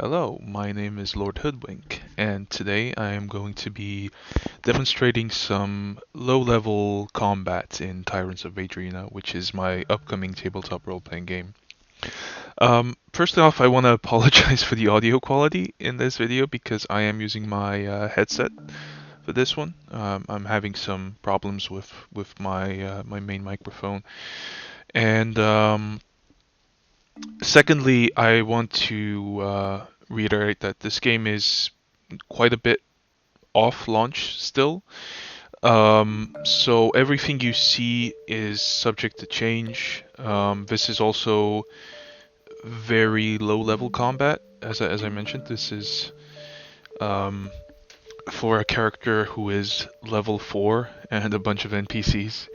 Hello, my name is Lord Hoodwink, and today I am going to be demonstrating some low-level combat in Tyrants of Vaedrena, which is my upcoming tabletop role-playing game. First off, I want to apologize for the audio quality in this video because I am using my headset for this one. I'm having some problems with my main microphone, and secondly, I want to reiterate that this game is quite a bit off launch still. So everything you see is subject to change. This is also very low level combat. As I mentioned, this is um, for a character who is level 4 and a bunch of NPCs.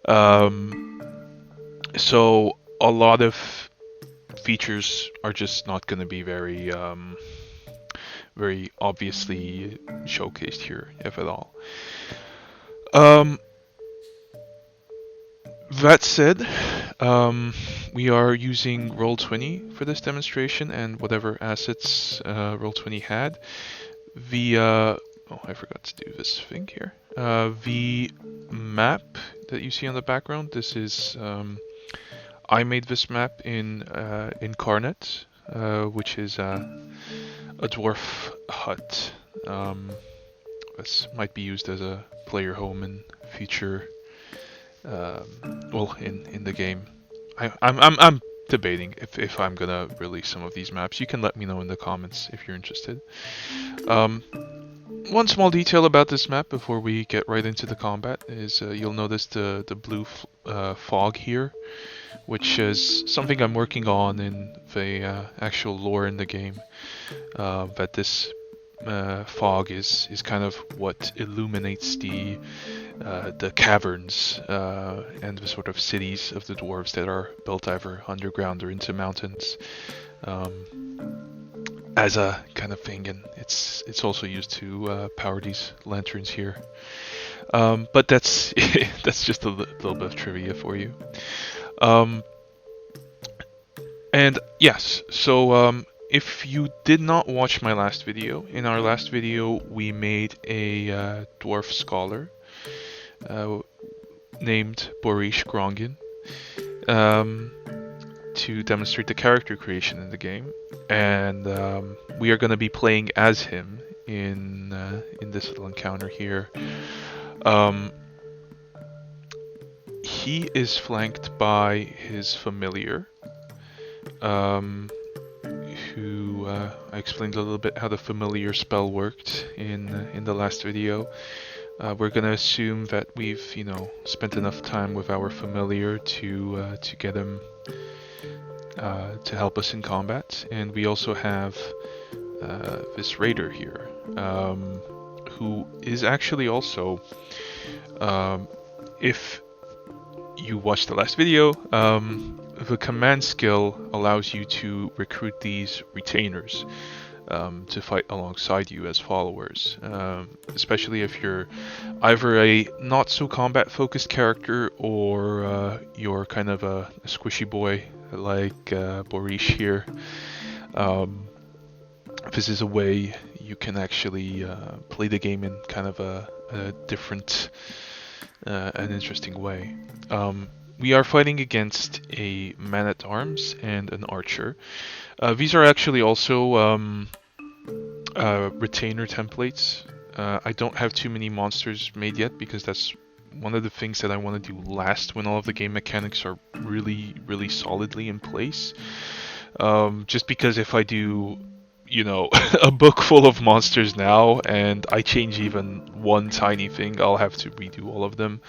Um, so a lot of features are just not going to be very obviously showcased here, if at all. Um, that said, we are using Roll20 for this demonstration and whatever assets Roll20 had. Oh, I forgot to do this thing here. The map that you see on the background, this is I made this map in Incarnate, which is a dwarf hut. This might be used as a player home in future. Well, in the game, I'm debating if I'm gonna release some of these maps. You can let me know in the comments if you're interested. Um, One small detail about this map before we get right into the combat is you'll notice the blue fog here, which is something I'm working on in the actual lore in the game. That this fog is kind of what illuminates the caverns and the sort of cities of the dwarves that are built either underground or into mountains. As a kind of thing, and it's also used to power these lanterns here. But that's that's just a little bit of trivia for you. And yes, so if you did not watch my last video, in our last video we made a dwarf scholar named Borish Grongan to demonstrate the character creation in the game, and we are going to be playing as him in this little encounter here. He is flanked by his familiar, who I explained a little bit how the familiar spell worked in the last video. We're gonna assume that we've spent enough time with our familiar to get him to help us in combat, and we also have this raider here, who is actually also, if you watched the last video, the command skill allows you to recruit these retainers to fight alongside you as followers, especially if you're either a not so combat focused character or you're kind of a squishy boy like Borish here. This is a way you can actually play the game in kind of a different an interesting way. We are fighting against a man-at-arms and an archer. These are actually also retainer templates. I don't have too many monsters made yet because that's one of the things that I want to do last when all of the game mechanics are really solidly in place. Just because if I do, a book full of monsters now and I change even one tiny thing, I'll have to redo all of them.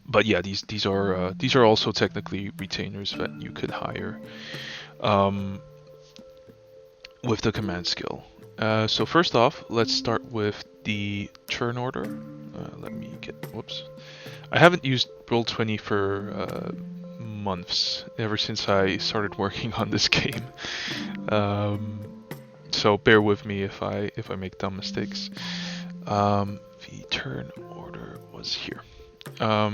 But yeah, these are also technically retainers that you could hire with the command skill. So first off, let's start with the turn order. Let me whoops. I haven't used Roll20 for months, ever since I started working on this game. So bear with me if I make dumb mistakes. The turn order was here. Let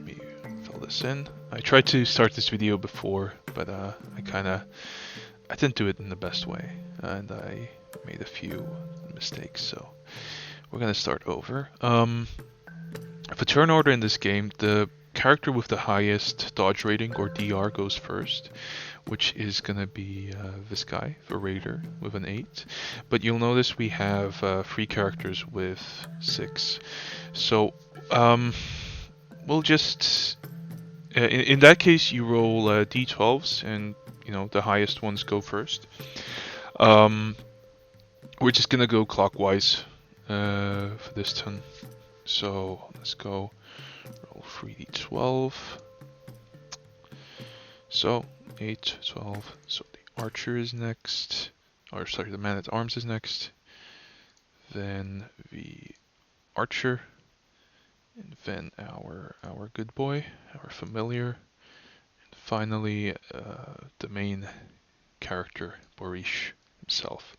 me fill this in. I tried to start this video before, but I kind of I didn't do it in the best way, and I made a few mistakes, so we're gonna start over. For turn order in this game, the character with the highest dodge rating, or DR, goes first, which is gonna be this guy, the Raider, with an 8. But you'll notice we have 3 characters with 6. So we'll just... in that case, you roll d12s, and the highest ones go first. We're just gonna go clockwise for this turn. So let's go roll 3d12. So 8, 12. So the archer is next. Or sorry, the man at arms is next. Then the archer. And then our good boy, our familiar. And finally the main character, Borish himself.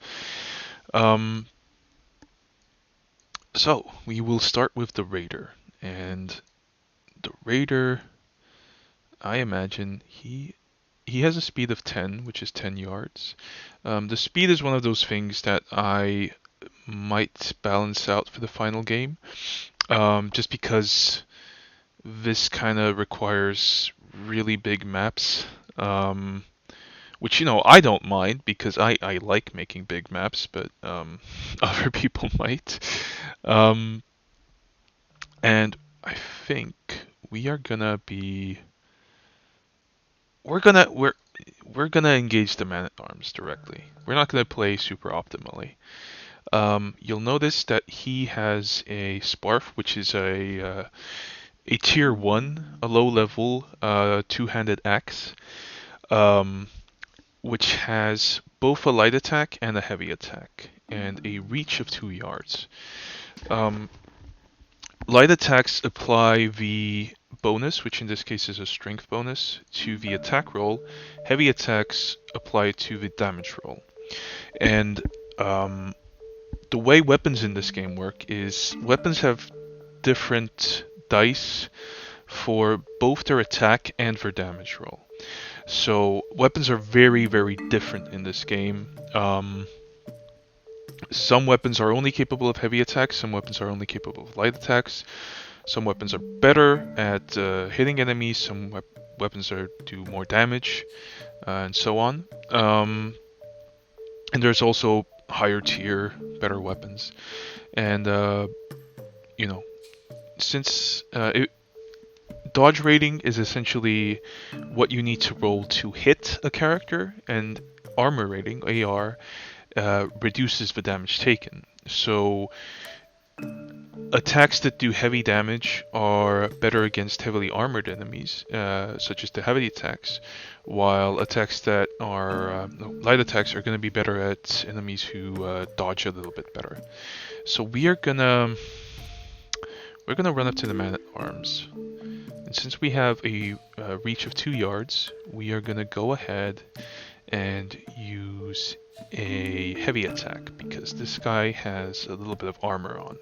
So we will start with the Raider, and the Raider, I imagine he has a speed of 10, which is 10 yards. The speed is one of those things that I might balance out for the final game, just because this kind of requires really big maps. Which, I don't mind because I like making big maps, but other people might. And I think we are gonna be... We're gonna engage the man-at-arms directly. We're not gonna play super optimally. You'll notice that he has a Sparf, which is a tier 1, a low-level two-handed axe. Which has both a light attack and a heavy attack, and a reach of 2 yards. Light attacks apply the bonus, which in this case is a strength bonus, to the attack roll. Heavy attacks apply to the damage roll. And the way weapons in this game work is weapons have different dice for both their attack and their damage roll. So weapons are very, very different in this game. Some weapons are only capable of heavy attacks, some weapons are only capable of light attacks. Some weapons are better at hitting enemies, some weapons do more damage, and so on. And there's also higher tier, better weapons. And, since dodge rating is essentially what you need to roll to hit a character, and armor rating, AR, reduces the damage taken. So attacks that do heavy damage are better against heavily armored enemies, such as the heavy attacks, while attacks that are light attacks are going to be better at enemies who dodge a little bit better. So we're gonna run up to the man at arms. And since we have a reach of 2 yards, we are going to go ahead and use a heavy attack, because this guy has a little bit of armor on.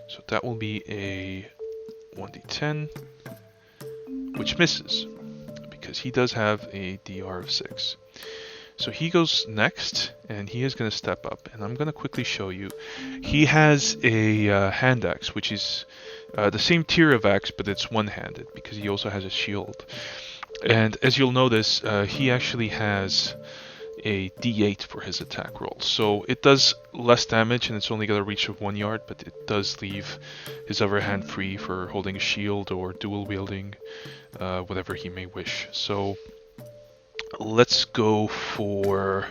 So that will be a 1d10, which misses, because he does have a DR of 6. So he goes next, and he is going to step up, and I'm going to quickly show you. He has a hand axe, which is the same tier of axe, but it's one-handed, because he also has a shield. And as you'll notice, he actually has a d8 for his attack roll. So it does less damage, and it's only got a reach of 1 yard, but it does leave his other hand free for holding a shield or dual wielding, whatever he may wish. So let's go for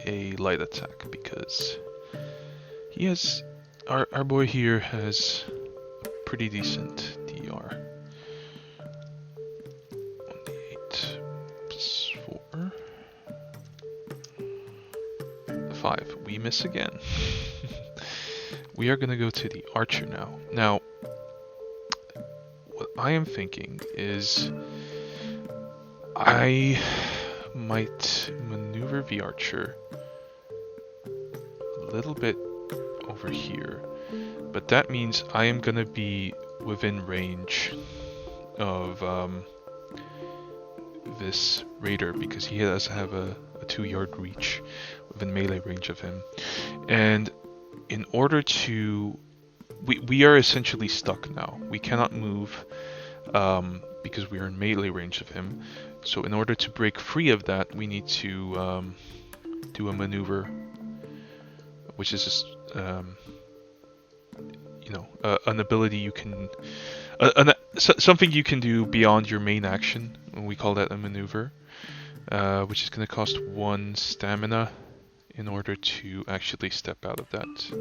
a light attack, because he has our boy here has a pretty decent DR. 1d8 plus 4. 5. We miss again. We are gonna go to the archer now. Now, what I am thinking is I might maneuver the archer a little bit over here, but that means I am gonna be within range of this raider because he does have a 2-yard reach within melee range of him. And in order to... We are essentially stuck now. We cannot move because we are in melee range of him. So in order to break free of that, we need to do a maneuver, which is just, an ability you can... something you can do beyond your main action. We call that a maneuver, which is going to cost 1 stamina in order to actually step out of that.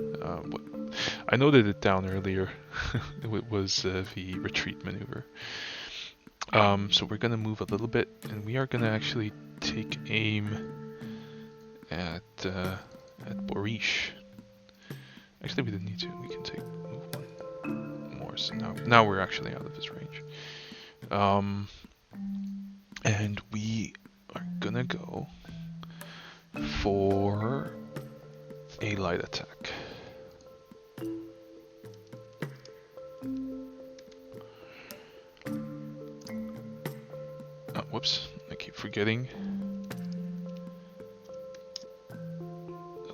I noted it down earlier. It was the retreat maneuver. So we're going to move a little bit, and we are going to actually take aim at Borish. Actually, we didn't need to. We can move 1 more. So now we're actually out of his range. And we are gonna go for a light attack. Oh, whoops, I keep forgetting.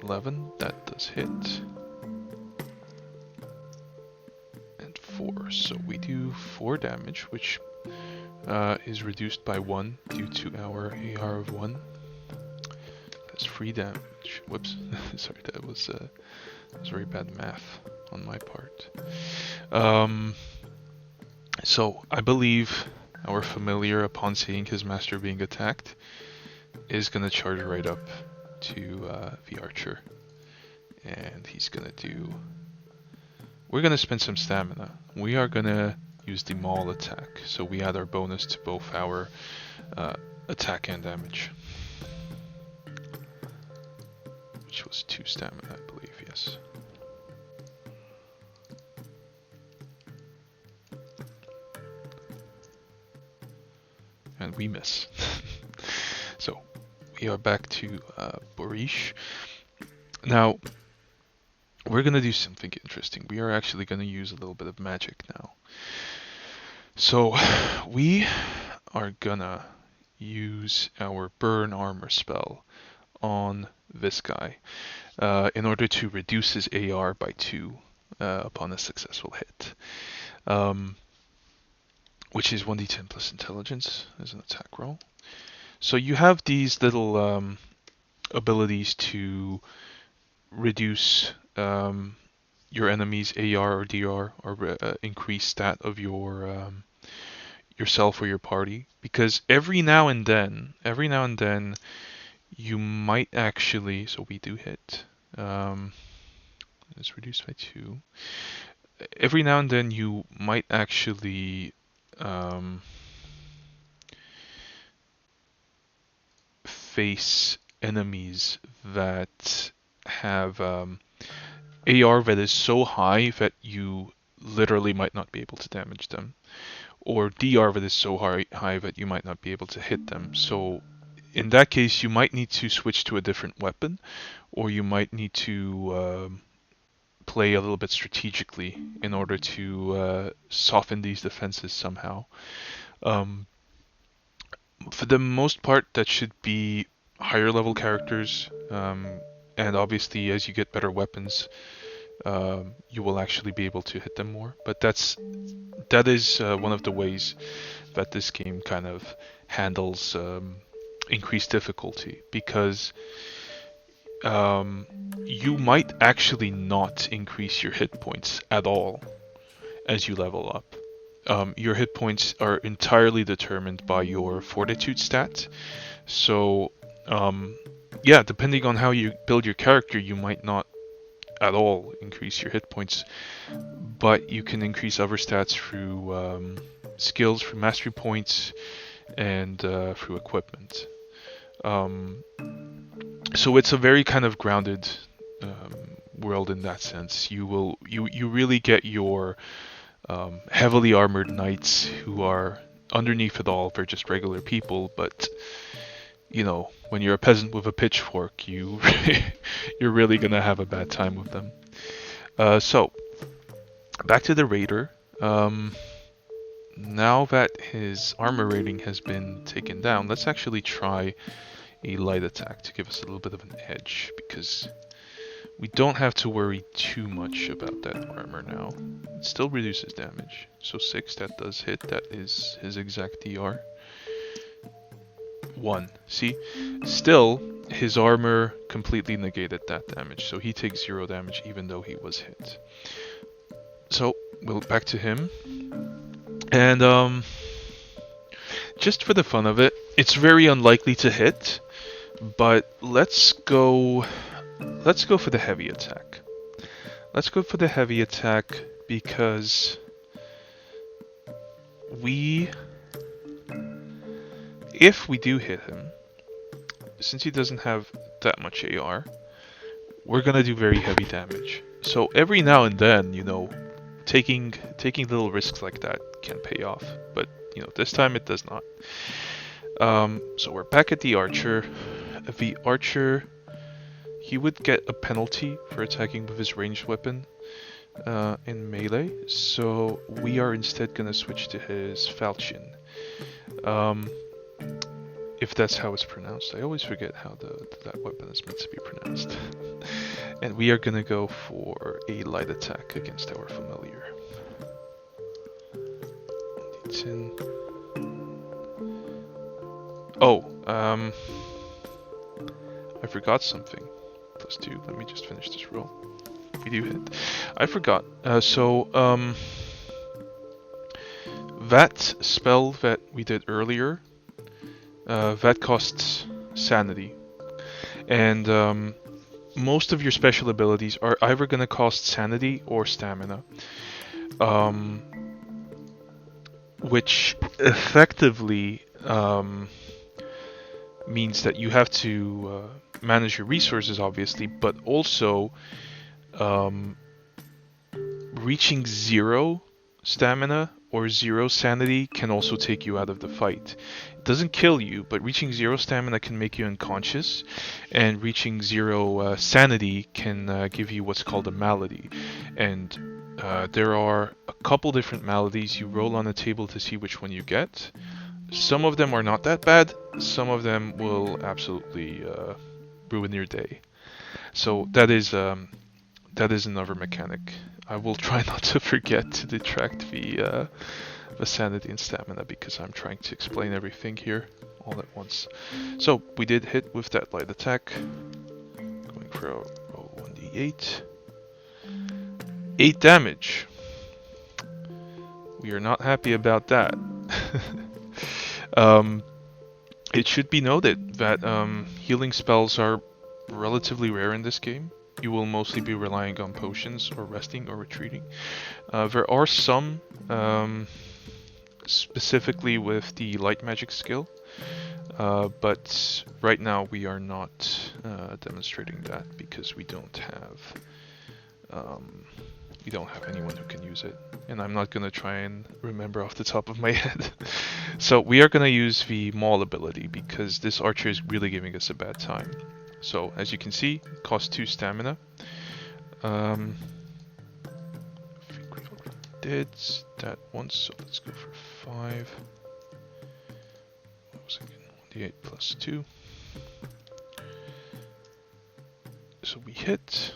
11, that does hit. And 4, so we do 4 damage, which is reduced by 1 due to our AR of 1. That's 3 damage. Whoops, sorry, that was very bad math on my part. So I believe our familiar, upon seeing his master being attacked, is gonna charge right up to the archer, and he's gonna do... We're gonna spend some stamina. We are gonna use the maul attack, so we add our bonus to both our attack and damage, which was 2 stamina, I believe. Yes. And we miss. So we are back to Borish. Now we're gonna do something interesting. We are actually gonna use a little bit of magic now. So we are gonna use our burn armor spell on this guy in order to reduce his AR by 2 upon a successful hit. Which is 1d10 plus intelligence as an attack roll. So you have these little abilities to reduce your enemy's AR or DR, or increase stat of your yourself or your party, because every now and then you might actually... So we do hit. It's reduced by 2. Every now and then you might actually face enemies that have AR that is so high that you literally might not be able to damage them, or DR that is so high that you might not be able to hit them. So in that case, you might need to switch to a different weapon, or you might need to play a little bit strategically in order to soften these defenses somehow. For the most part, that should be higher level characters, and obviously as you get better weapons, you will actually be able to hit them more. But that is one of the ways that this game kind of handles increased difficulty, because you might actually not increase your hit points at all as you level up. Your hit points are entirely determined by your fortitude stat. So yeah, depending on how you build your character, you might not at all increase your hit points, but you can increase other stats through skills, through mastery points, and through equipment. So it's a very kind of grounded world in that sense. You really get your heavily armored knights who are underneath it all. They're just regular people, but you know, when you're a peasant with a pitchfork, you're really gonna have a bad time with them. So back to the raider. now that his armor rating has been taken down, let's actually try a light attack to give us a little bit of an edge, because we don't have to worry too much about that armor now. It still reduces damage. So 6, that does hit. That is his exact DR. 1. See? Still, his armor completely negated that damage. So he takes 0 damage even though he was hit. So, we'll back to him. And, just for the fun of it, it's very unlikely to hit. But let's go for the heavy attack. Let's go for the heavy attack because if we do hit him, since he doesn't have that much AR, we're gonna do very heavy damage. So every now and then, you know, taking little risks like that can pay off. But, you know, this time it does not. So we're back at the archer. The archer, he would get a penalty for attacking with his ranged weapon in melee, so we are instead gonna switch to his falchion. If that's how it's pronounced. I always forget how that weapon is meant to be pronounced. And we are gonna go for a light attack against our familiar. 1d10. Oh, I forgot something. +2. Let me just finish this roll. We do hit. I forgot. That spell that we did earlier, that costs sanity. And most of your special abilities are either going to cost sanity or stamina. Which effectively means that you have to manage your resources, obviously, but also reaching 0 stamina or 0 sanity can also take you out of the fight. It doesn't kill you, but reaching 0 stamina can make you unconscious, and reaching 0 sanity can give you what's called a malady. And there are a couple different maladies. You roll on a table to see which one you get. Some of them are not that bad. Some of them will absolutely ruin your day. So that is another mechanic. I will try not to forget to detract the sanity and stamina because I'm trying to explain everything here all at once. So we did hit with that light attack. Going for a roll 1d8. 8 damage. We are not happy about that. It should be noted that healing spells are relatively rare in this game. You will mostly be relying on potions or resting or retreating. There are some, specifically with the light magic skill, but right now we are not demonstrating that because we don't have anyone who can use it, and I'm not gonna try and remember off the top of my head. So we are gonna use the maul ability because this archer is really giving us a bad time. So as you can see, it costs 2 stamina. I think we already did that once, so let's go for 5. What was it again? 1d8 plus 2. So we hit.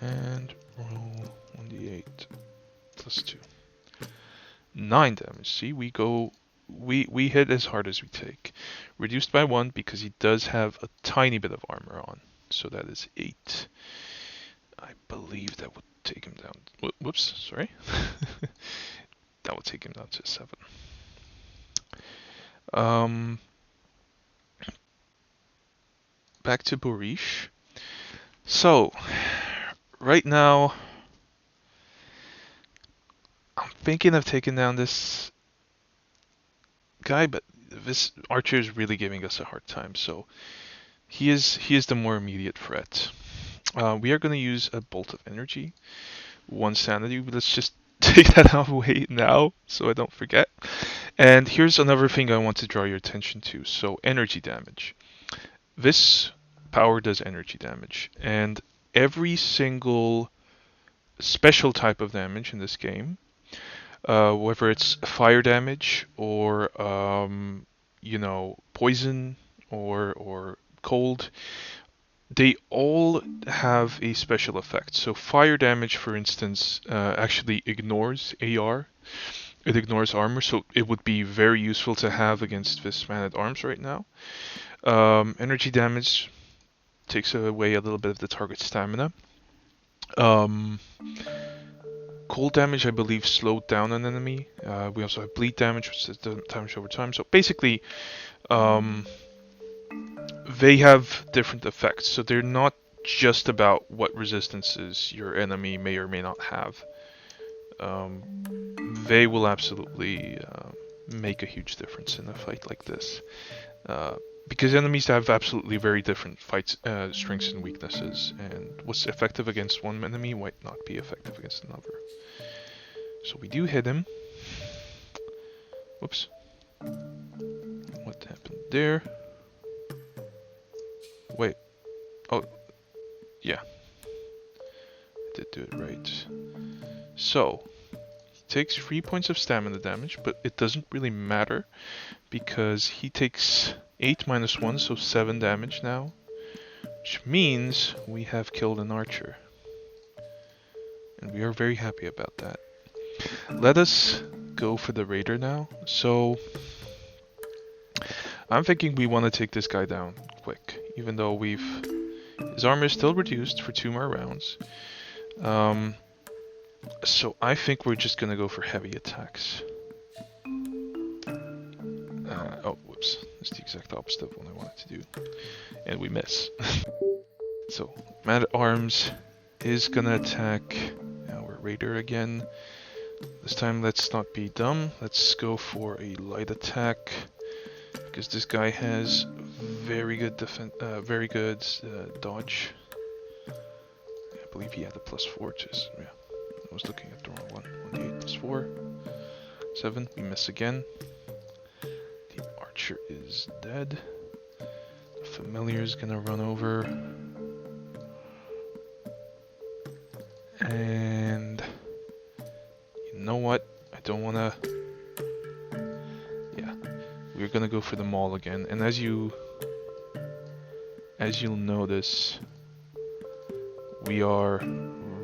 And roll 1d8 plus 2. 9 damage. See, we hit as hard as we take. Reduced by 1 because he does have a tiny bit of armor on. So that is 8. I believe that would take him down. Whoops, sorry. That would take him down to 7. Back to Borish. So, right now, I'm thinking of taking down this guy, but this archer is really giving us a hard time, so he is the more immediate threat. We are going to use a bolt of energy, 1 sanity. Let's just take that out of the way now, so I don't forget. And here's another thing I want to draw your attention to. So energy damage. This power does energy damage, and every single special type of damage in this game whether it's fire damage or poison or cold, they all have a special effect. So fire damage, for instance, actually ignores AR. It ignores armor, so it would be very useful to have against this man at arms right now. Energy damage takes away a little bit of the target's stamina. Um, Cold damage, I believe, slowed down an enemy. We also have bleed damage, which is the damage over time. So basically, um, they have different effects. So they're not just about what resistances your enemy may or may not have. They will absolutely make a huge difference in a fight like this. Because enemies have absolutely very different fight strengths and weaknesses, and what's effective against one enemy might not be effective against another. So we do hit him. Whoops. What happened there? Wait. Oh, yeah. I did do it right. So, he takes 3 points of stamina damage, but it doesn't really matter because he takes 8 minus 1, so 7 damage now, which means we have killed an archer. And we are very happy about that. Let us go for the raider now. So, I'm thinking we want to take this guy down quick, even though his armor is still reduced for 2 more rounds. So I think we're just gonna go for heavy attacks. Oh, whoops. That's the exact opposite of what I wanted to do. And we miss. So, man at arms is gonna attack our raider again. This time, let's not be dumb. Let's go for a light attack. Because this guy has very good dodge. I believe he had a +4, just, yeah. I was looking at the wrong one. 1d8 plus 4. 7. We miss again. The archer is dead. The familiar is gonna run over. And you know what? I don't wanna. Yeah, we're gonna go for the maul again. And as you'll notice, we are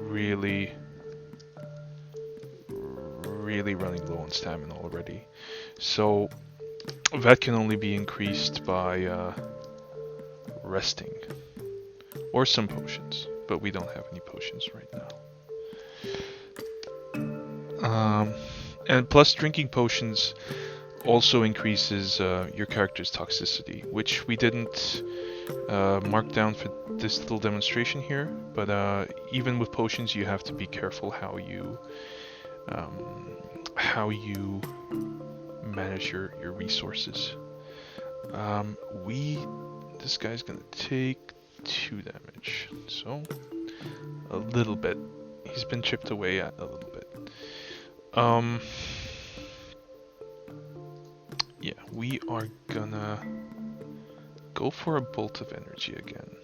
really running low on stamina already. So that can only be increased by resting or some potions, but we don't have any potions right now. And plus, drinking potions also increases your character's toxicity, which we didn't mark down for this little demonstration here, but even with potions you have to be careful how you manage your resources. This guy's gonna take 2 damage, so a little bit. He's been chipped away at a little bit. Yeah, we are gonna go for a bolt of energy again.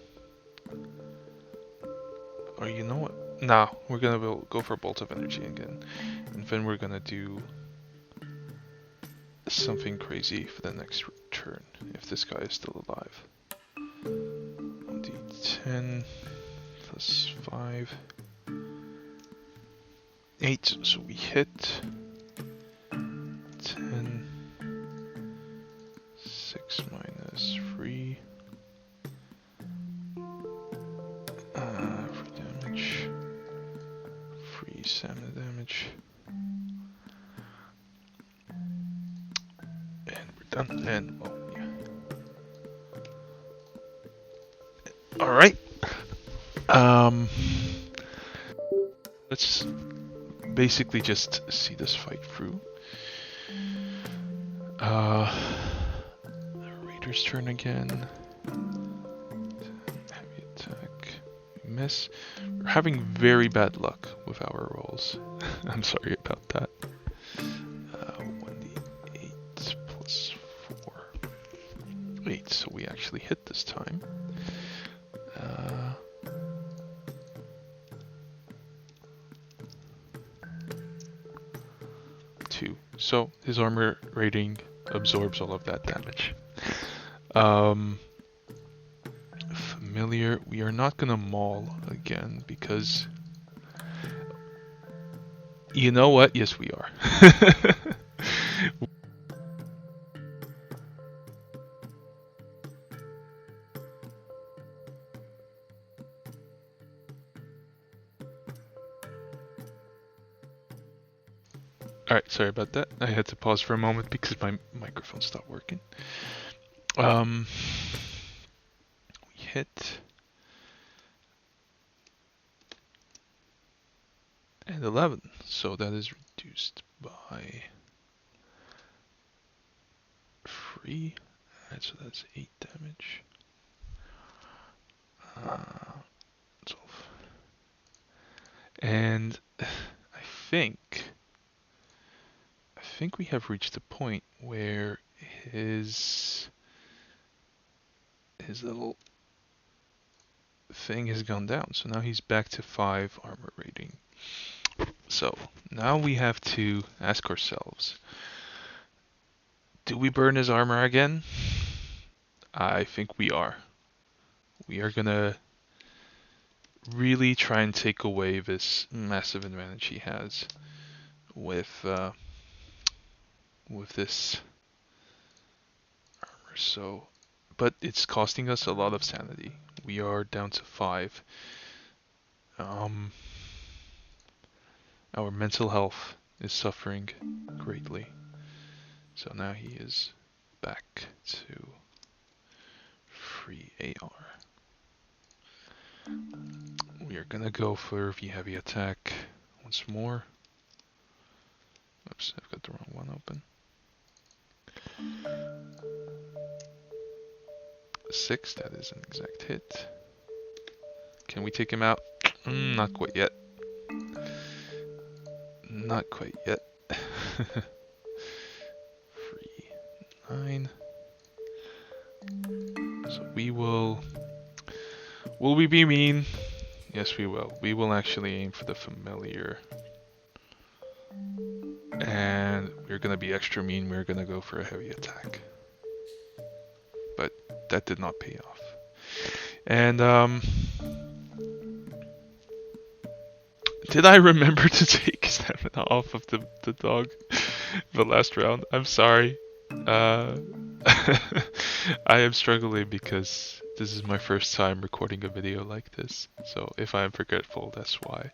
Or you know what? Nah, we're gonna go for a bolt of energy again. And then we're gonna do something crazy for the next turn, if this guy is still alive. 1d10 plus 5. 8, so we hit. 10. 6 minus 3. 3 damage. 3 stamina damage. And we're done. And, oh, yeah. Alright. Let's basically just see this fight through. Raider's turn again. Heavy attack. We miss. We're having very bad luck with our rolls. I'm sorry about that. 1d8 plus 4. 8, so we actually hit this time. so his armor rating absorbs all of that damage. Um, familiar, we are not gonna maul again because... You know what? Yes, we are. Alright, sorry about that. I had to pause for a moment because my microphone stopped working. We hit... and 11, so that is reduced by 3. Alright, so that's 8 damage. 12. And I think we have reached a point where his little thing has gone down. So now he's back to 5 armor rating. So now we have to ask ourselves, do we burn his armor again? I think we are. We are gonna really try and take away this massive advantage he has with this armor. So, but it's costing us a lot of sanity. We are down to 5. Our mental health is suffering greatly. So now he is back to free AR. We are gonna go for the heavy attack once more. Oops, I've got the wrong one open. 6, that is an exact hit. Can we take him out? Not quite yet. Not quite yet. 9. So we will... Will we be mean? Yes, we will. We will actually aim for the familiar. And we're gonna be extra mean. We're gonna go for a heavy attack. But that did not pay off. And, did I remember to take stamina off of the dog the last round? I'm sorry. I am struggling because this is my first time recording a video like this. So if I am forgetful, that's why.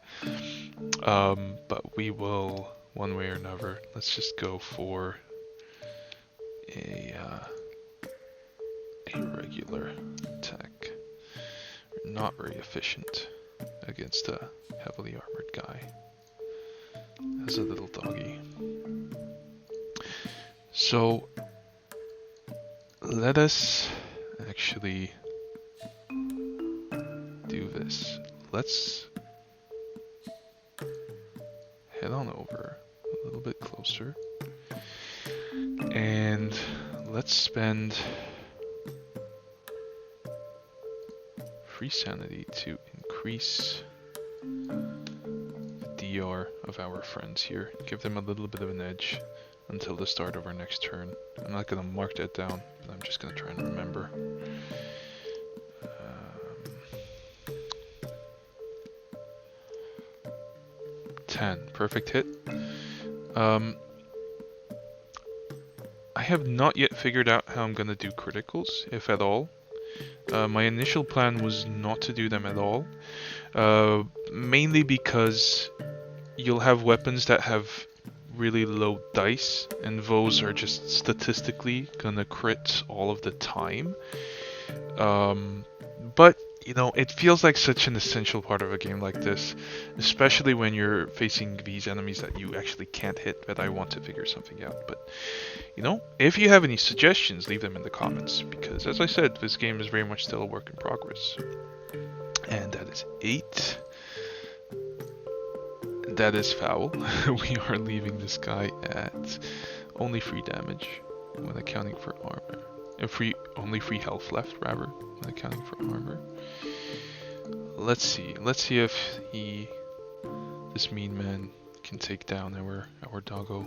But we will, one way or another, let's just go for a regular attack. We're not very efficient against a heavily armored guy. As a little doggy. So let us actually do this. Let's head on over a little bit closer and let's spend free sanity to increase the DR of our friends here. Give them a little bit of an edge until the start of our next turn. I'm not going to mark that down, but I'm just going to try and remember. 10. Perfect hit. I have not yet figured out how I'm going to do criticals, if at all. My initial plan was not to do them at all. Mainly because you'll have weapons that have really low dice, and those are just statistically gonna crit all of the time. But, you know, it feels like such an essential part of a game like this, especially when you're facing these enemies that you actually can't hit, that I want to figure something out. But, you know, if you have any suggestions, leave them in the comments, because as I said, this game is very much still a work in progress. And that is 8. That is foul. We are leaving this guy at only 3 damage when accounting for armor. Only 3 health left, rather, when accounting for armor. Let's see if this mean man can take down our doggo.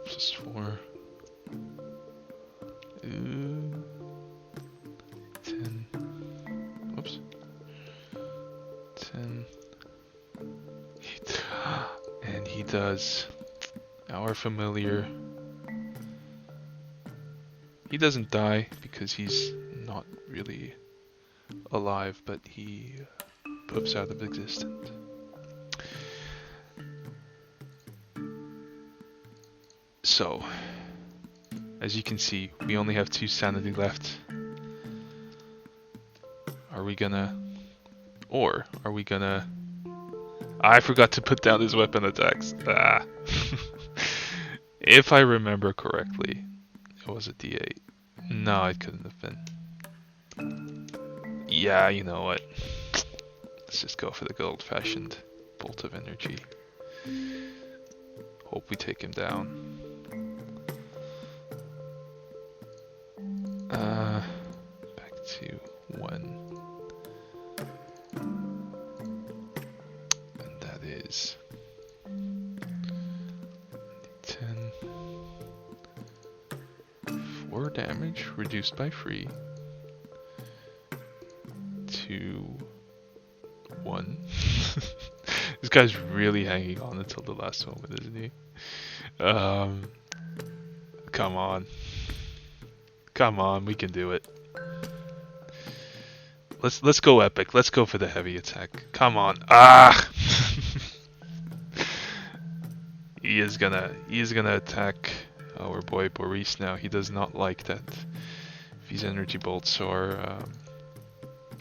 Plus 4. 10. Whoops. 10. And he does our familiar. He doesn't die because he's not really alive, but he poops out of existence. So, as you can see, we only have 2 sanity left. Are we gonna... Or are we gonna... I forgot to put down his weapon attacks. Ah. If I remember correctly, it was a D8. No, it couldn't have been. Yeah, you know what? Let's just go for the good old-fashioned bolt of energy. Hope we take him down. Back to 1. And that is 10. 4 damage, reduced by 3. 2. 1. This guy's really hanging on until the last moment, isn't he? Come on. Come on, we can do it. Let's go epic. Let's go for the heavy attack. Come on. Ah! He is gonna attack our boy Boris now. He does not like that these energy bolts are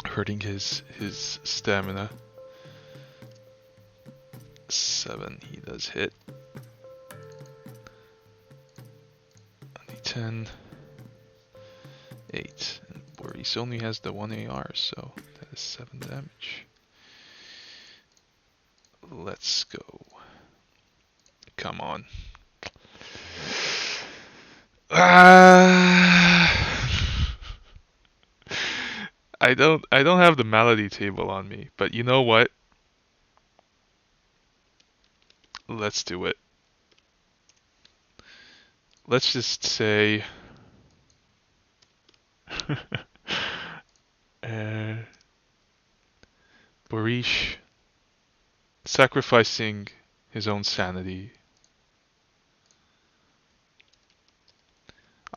hurting his stamina. 7, he does hit. Only 10. 8. And Boris only has the 1 AR, so that is 7 damage. Let's go. Come on. I don't have the malady table on me, but you know what? Let's do it. Let's just say Boris sacrificing his own sanity.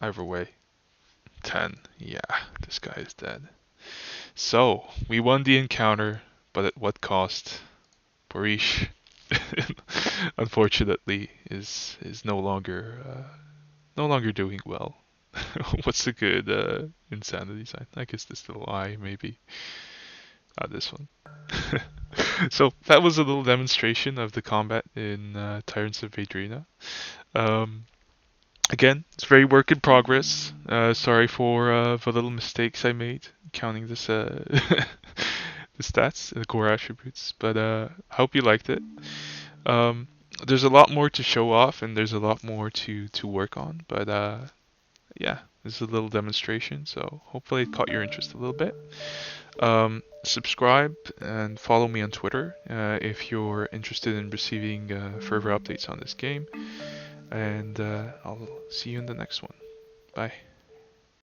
Either way. 10. Yeah, this guy is dead. So, we won the encounter, but at what cost? Boris, unfortunately, is no longer doing well. What's the good insanity sign? I guess this little eye, maybe. This one. So that was a little demonstration of the combat in Tyrants of Vaedrena. Again, it's very work in progress. Sorry for the little mistakes I made counting this the stats and the core attributes, but I hope you liked it. There's a lot more to show off and there's a lot more to work on, but yeah, this is a little demonstration, so hopefully it caught your interest a little bit. Subscribe and follow me on Twitter if you're interested in receiving further updates on this game. And I'll see you in the next one. Bye.